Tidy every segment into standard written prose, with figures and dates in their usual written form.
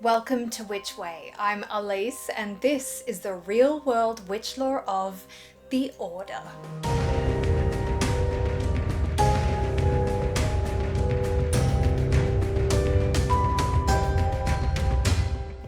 Welcome to Witch Way. I'm Elise, and this is the real-world witch lore of The Order.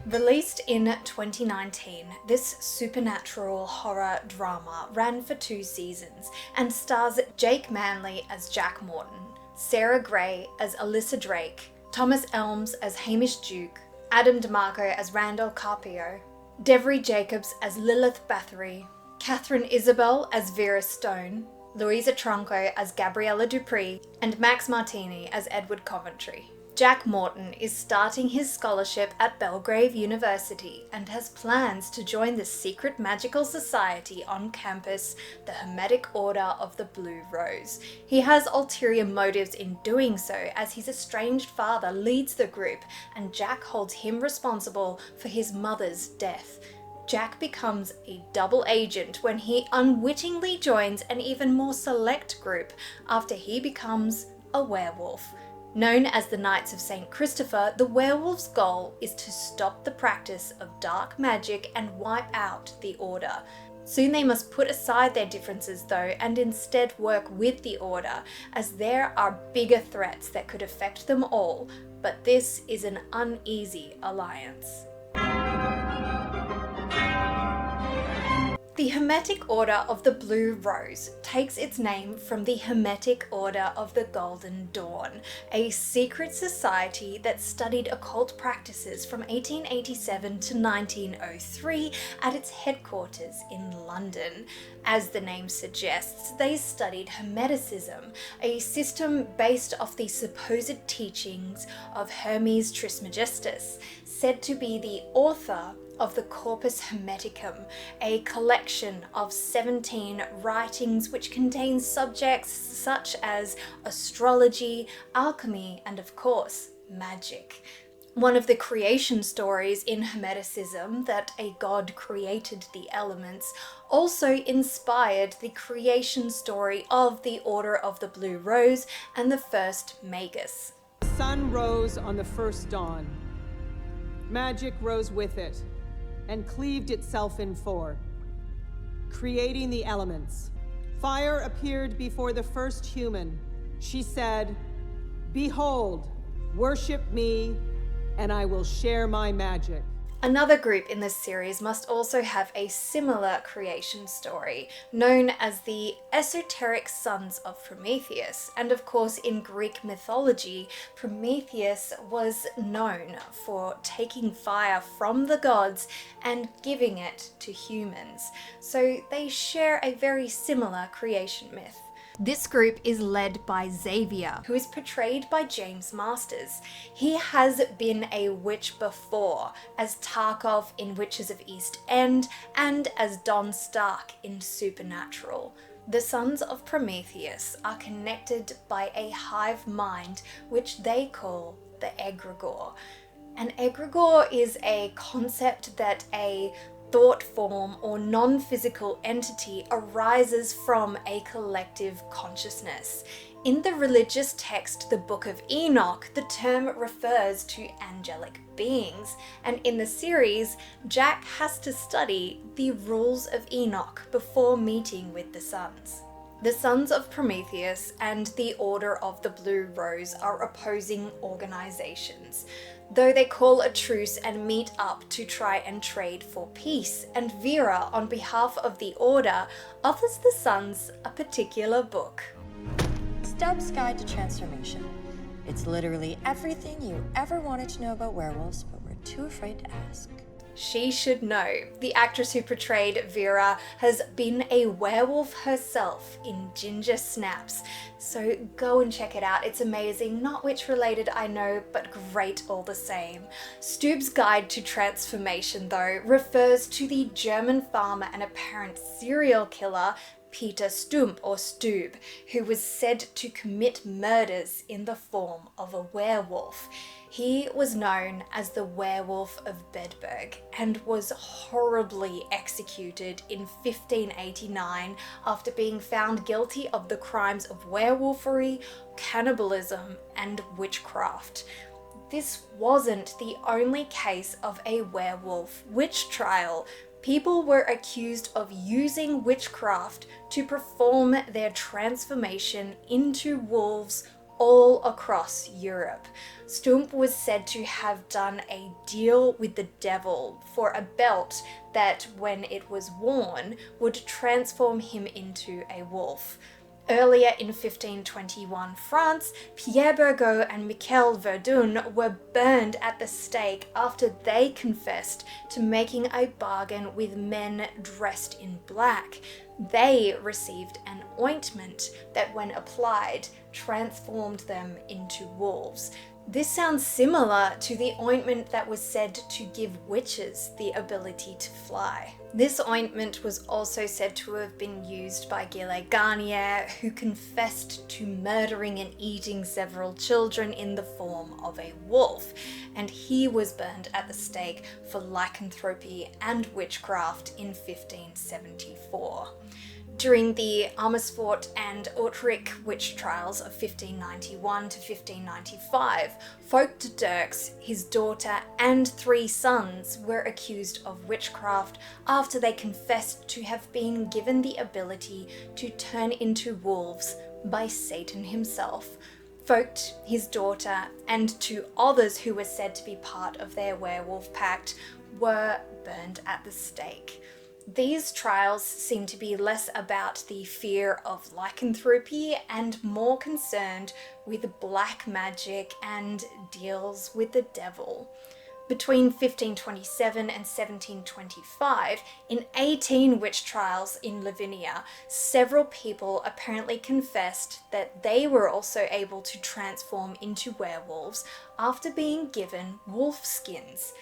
Released in 2019, this supernatural horror drama ran for 2 seasons and stars Jake Manley as Jack Morton, Sarah Gray as Alyssa Drake, Thomas Elmes as Hamish Duke, Adam DeMarco as Randall Carpio, Devery Jacobs as Lilith Bathory, Catherine Isabel as Vera Stone, Louisa Tronco as Gabriella Dupree, and Max Martini as Edward Coventry. Jack Morton is starting his scholarship at Belgrave University and has plans to join the secret magical society on campus, the Hermetic Order of the Blue Rose. He has ulterior motives in doing so, as his estranged father leads the group and Jack holds him responsible for his mother's death. Jack becomes a double agent when he unwittingly joins an even more select group after he becomes a werewolf. Known as the Knights of St. Christopher, the werewolves' goal is to stop the practice of dark magic and wipe out the Order. Soon they must put aside their differences though and instead work with the Order, as there are bigger threats that could affect them all, but this is an uneasy alliance. The Hermetic Order of the Blue Rose takes its name from the Hermetic Order of the Golden Dawn, a secret society that studied occult practices from 1887 to 1903 at its headquarters in London. As the name suggests, they studied Hermeticism, a system based off the supposed teachings of Hermes Trismegistus, said to be the author of the Corpus Hermeticum, a collection of 17 writings which contains subjects such as astrology, alchemy, and of course, magic. One of the creation stories in Hermeticism, that a god created the elements, also inspired the creation story of the Order of the Blue Rose and the first Magus. The sun rose on the first dawn. Magic rose with it and cleaved itself in 4, creating the elements. Fire appeared before the first human. She said, "Behold, worship me, and I will share my magic." Another group in this series must also have a similar creation story, known as the Esoteric Sons of Prometheus. And of course, in Greek mythology, Prometheus was known for taking fire from the gods and giving it to humans. So they share a very similar creation myth. This group is led by Xavier, who is portrayed by James Masters. He has been a witch before, as Tarkov in Witches of East End and as Don Stark in Supernatural. The Sons of Prometheus are connected by a hive mind, which they call the egregore. An egregore is a concept that a thought form or non-physical entity arises from a collective consciousness. In the religious text, the Book of Enoch, the term refers to angelic beings, and in the series, Jack has to study the rules of Enoch before meeting with the Sons. The Sons of Prometheus and the Order of the Blue Rose are opposing organizations, though they call a truce and meet up to try and trade for peace, and Vera, on behalf of the Order, offers the Sons a particular book. Stubbs' Guide to Transformation. It's literally everything you ever wanted to know about werewolves, but were too afraid to ask. She should know. The actress who portrayed Vera has been a werewolf herself in Ginger Snaps, so go and check it out. It's amazing. Not witch related, I know, but great all the same. Stubbs' Guide to Transformation, though, refers to the German farmer and apparent serial killer Peter Stump, or Stub, who was said to commit murders in the form of a werewolf. He was known as the Werewolf of Bedburg and was horribly executed in 1589 after being found guilty of the crimes of werewolfery, cannibalism, and witchcraft. this wasn't the only case of a werewolf witch trial. People were accused of using witchcraft to perform their transformation into wolves all across Europe. Stump was said to have done a deal with the devil for a belt that, when it was worn, would transform him into a wolf. Earlier in 1521 France, Pierre Burgot and Michel Verdun were burned at the stake after they confessed to making a bargain with men dressed in black. They received an ointment that, when applied, transformed them into wolves. This sounds similar to the ointment that was said to give witches the ability to fly. This ointment was also said to have been used by Gilles Garnier, who confessed to murdering and eating several children in the form of a wolf, and he was burned at the stake for lycanthropy and witchcraft in 1574. During the Amersfoort and Utrecht witch trials of 1591 to 1595, Vogt de Dirks, his daughter, and 3 sons were accused of witchcraft after they confessed to have been given the ability to turn into wolves by Satan himself. Vogt, his daughter, and 2 others who were said to be part of their werewolf pact were burned at the stake. These trials seem to be less about the fear of lycanthropy and more concerned with black magic and deals with the devil. Between 1527 and 1725, in 18 witch trials in Lavinia, several people apparently confessed that they were also able to transform into werewolves after being given wolf skins.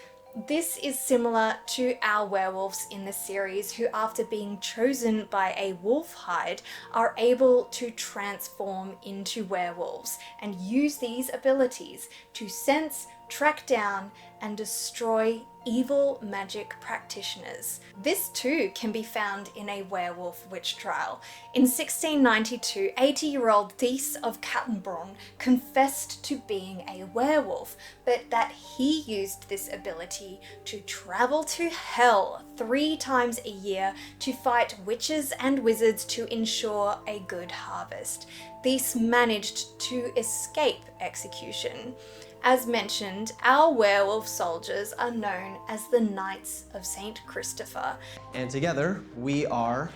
This is similar to our werewolves in the series, who, after being chosen by a wolf hide, are able to transform into werewolves and use these abilities to sense, track down, and destroy evil magic practitioners. This too can be found in a werewolf witch trial. In 1692, 80-year-old Thies of Kaltenbrunn confessed to being a werewolf, but that he used this ability to travel to hell 3 times a year to fight witches and wizards to ensure a good harvest. Thies managed to escape execution. As mentioned, our werewolf soldiers are known as the Knights of St. Christopher. And together, we are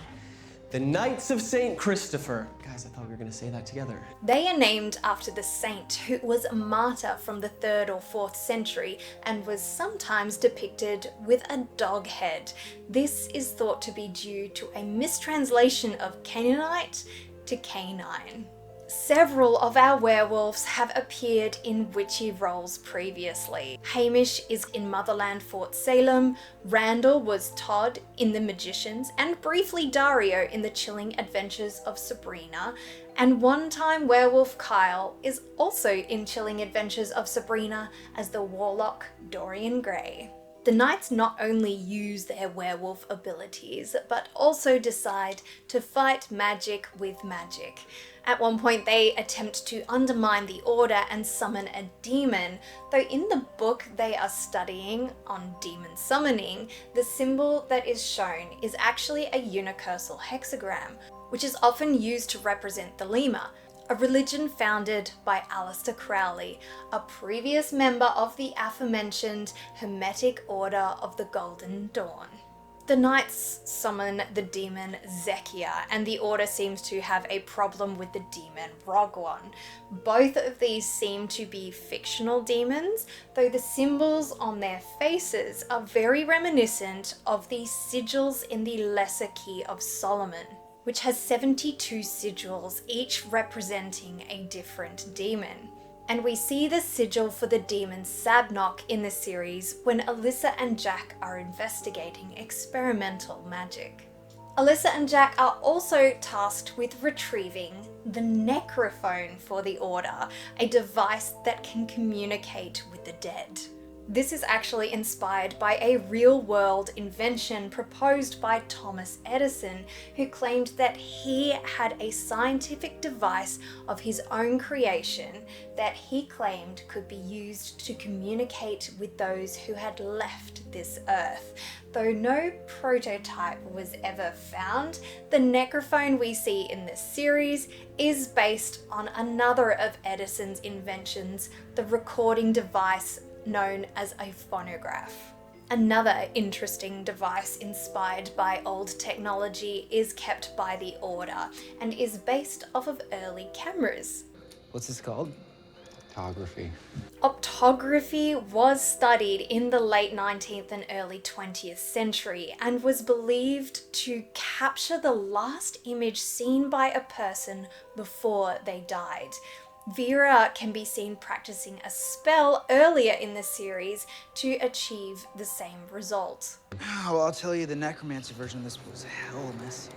the Knights of St. Christopher. Guys, I thought we were gonna say that together. They are named after the saint, who was a martyr from the 3rd or 4th century and was sometimes depicted with a dog head. This is thought to be due to a mistranslation of Canaanite to canine. Several of our werewolves have appeared in witchy roles previously. Hamish is in Motherland Fort Salem, Randall was Todd in The Magicians, and briefly Dario in The Chilling Adventures of Sabrina, and one-time werewolf Kyle is also in Chilling Adventures of Sabrina as the warlock Dorian Gray. The knights not only use their werewolf abilities, but also decide to fight magic with magic. At one point they attempt to undermine the order and summon a demon, though in the book they are studying on demon summoning, the symbol that is shown is actually a unicursal hexagram, which is often used to represent the lemur, a religion founded by Aleister Crowley, a previous member of the aforementioned Hermetic Order of the Golden Dawn. The knights summon the demon Zekia, and the order seems to have a problem with the demon Rogwan. Both of these seem to be fictional demons, though the symbols on their faces are very reminiscent of the sigils in the Lesser Key of Solomon, which has 72 sigils, each representing a different demon. And we see the sigil for the demon Sabnok in the series when Alyssa and Jack are investigating experimental magic. Alyssa and Jack are also tasked with retrieving the Necrophone for the Order, a device that can communicate with the dead. This is actually inspired by a real-world invention proposed by Thomas Edison, who claimed that he had a scientific device of his own creation that he claimed could be used to communicate with those who had left this earth. Though no prototype was ever found, the necrophone we see in this series is based on another of Edison's inventions, the recording device known as a phonograph. Another interesting device inspired by old technology is kept by the Order and is based off of early cameras. What's this called? Optography. Optography was studied in the late 19th and early 20th century and was believed to capture the last image seen by a person before they died. Vera can be seen practicing a spell earlier in the series to achieve the same result. Well, I'll tell you, the necromancer version of this was hell messier.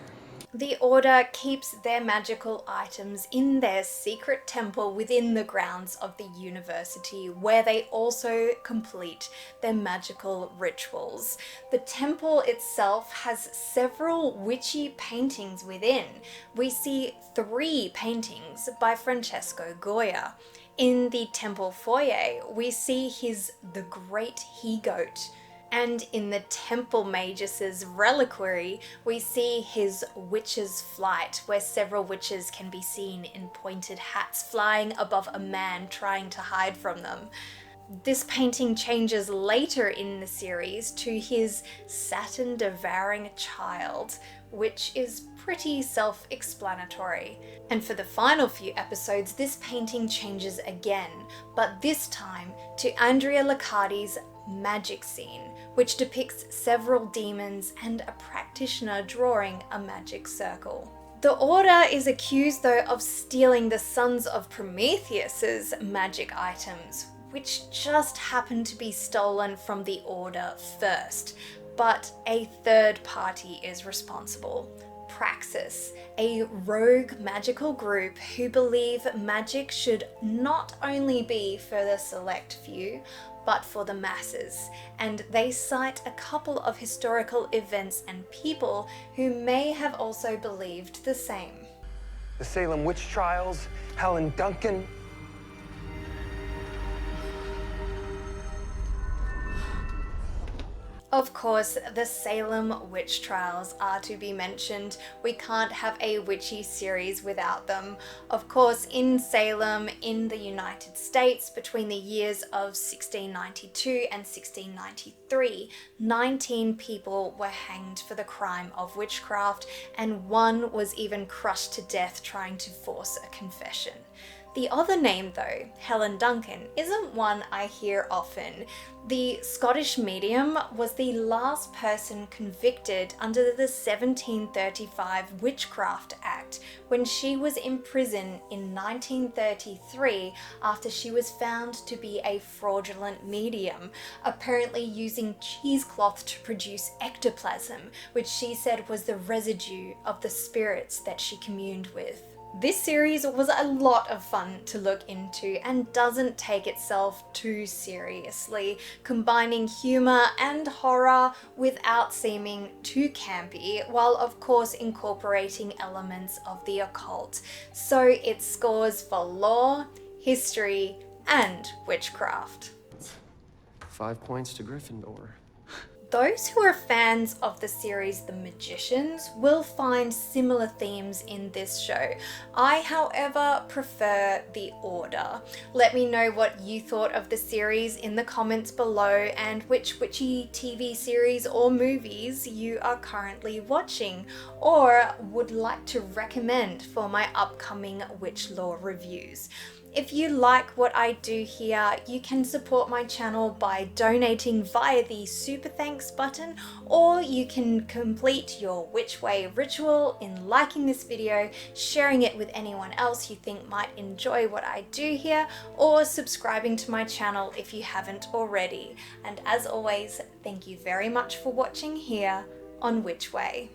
The Order keeps their magical items in their secret temple within the grounds of the university, where they also complete their magical rituals. The temple itself has several witchy paintings within. We see 3 paintings by Francesco Goya. In the temple foyer, we see his The Great He-Goat. And in the Temple Magus's reliquary, we see his Witch's Flight, where several witches can be seen in pointed hats flying above a man trying to hide from them. This painting changes later in the series to his Saturn Devouring Child, which is pretty self-explanatory. And for the final few episodes, this painting changes again, but this time to Andrea Liccardi's Magic Scene, which depicts several demons and a practitioner drawing a magic circle. The Order is accused though of stealing the Sons of Prometheus's magic items, which just happened to be stolen from the Order first, but a third party is responsible. Praxis, a rogue magical group who believe magic should not only be for the select few, but for the masses, and they cite a couple of historical events and people who may have also believed the same. The Salem witch trials, Helen Duncan. Of course, the Salem witch trials are to be mentioned. We can't have a witchy series without them. Of course, in Salem, in the United States, between the years of 1692 and 1693, 19 people were hanged for the crime of witchcraft, and 1 was even crushed to death trying to force a confession. The other name though, Helen Duncan, isn't one I hear often. The Scottish medium was the last person convicted under the 1735 Witchcraft Act when she was in prison in 1933 after she was found to be a fraudulent medium, apparently using cheesecloth to produce ectoplasm, which she said was the residue of the spirits that she communed with. This series was a lot of fun to look into and doesn't take itself too seriously, combining humor and horror without seeming too campy, while of course incorporating elements of the occult. So it scores for lore, history, and witchcraft. 5 points to Gryffindor. Those who are fans of the series The Magicians will find similar themes in this show. I, however, prefer The Order. Let me know what you thought of the series in the comments below and which witchy TV series or movies you are currently watching or would like to recommend for my upcoming witch lore reviews. If you like what I do here, you can support my channel by donating via the Super Thanks button, or you can complete your Witch Way ritual in liking this video, sharing it with anyone else you think might enjoy what I do here, or subscribing to my channel if you haven't already. And as always, thank you very much for watching here on Witch Way.